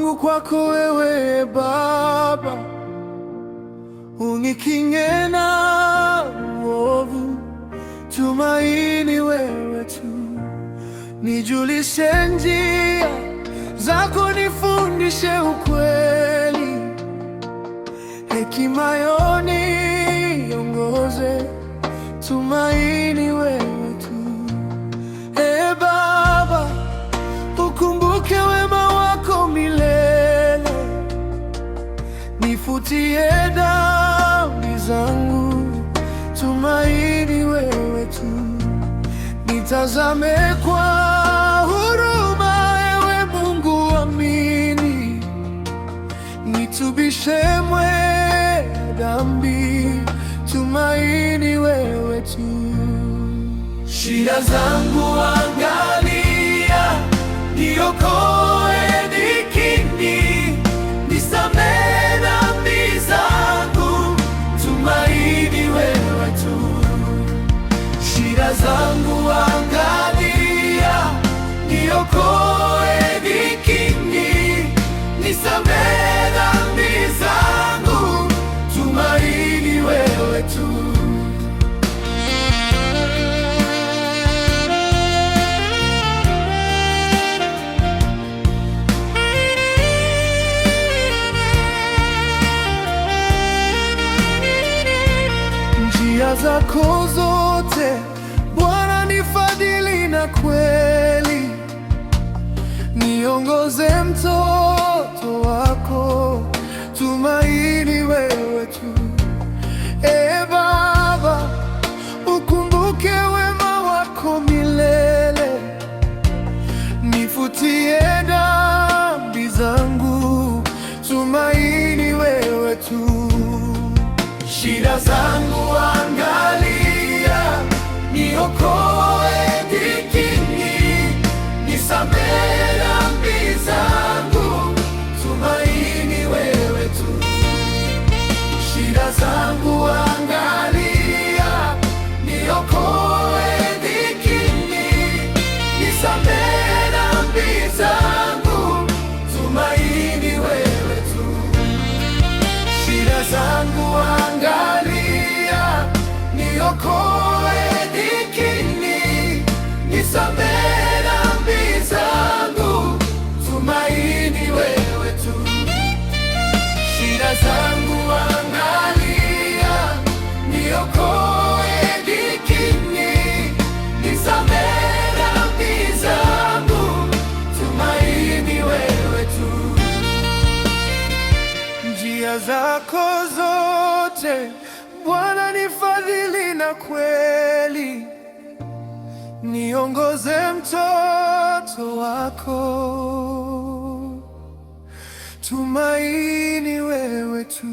wangu kwako wewe Baba, unikinge na uovu, tumaini wewe tu. Nijulishe njia zako, nifundishe ukweli, hekima yoniongoze, tumaini wewe tu. Ee Baba, ukumbuke wema wako milele, nifutie dhambi zangu, tumaini wewe tu. Nitazame kwa huruma, ewe Mungu amini, nitubishe mwenye dhambi, tumaini wewe tu. Shida zangu angalia, niokoe dhikini, nisamehe dhambi zangu, tumaini wewe tu. Shida zangu angalia, niokoe dhikini, nisamehe dhambi zangu, tumaini wewe tu. Njia zako zote Bwana ni fadhili na kweli, niongoze mtoto wako, tumaini wewe tu. Ee Baba, ukumbuke wema wako milele, nifutie dhambi zangu, tumaini wewe tu. Shida zangu angalia, niokoe dhikini, nisamehe dhambi zangu, tumaini wewe tu. Shida zangu angalia, niokoe dhikini, nisamehe dhambi zangu, tumaini wewe tu. Shida zangu angalia, niokoe dhikini, nisamehe dhambi zangu, tumaini wewe tu. Shida zangu angalia, niokoe dhikini, nisamehe dhambi zangu, tumaini wewe tu. Njia zako zote Bwana ni fadhili na kweli, niongoze mtoto wako, tumaini wewe tu.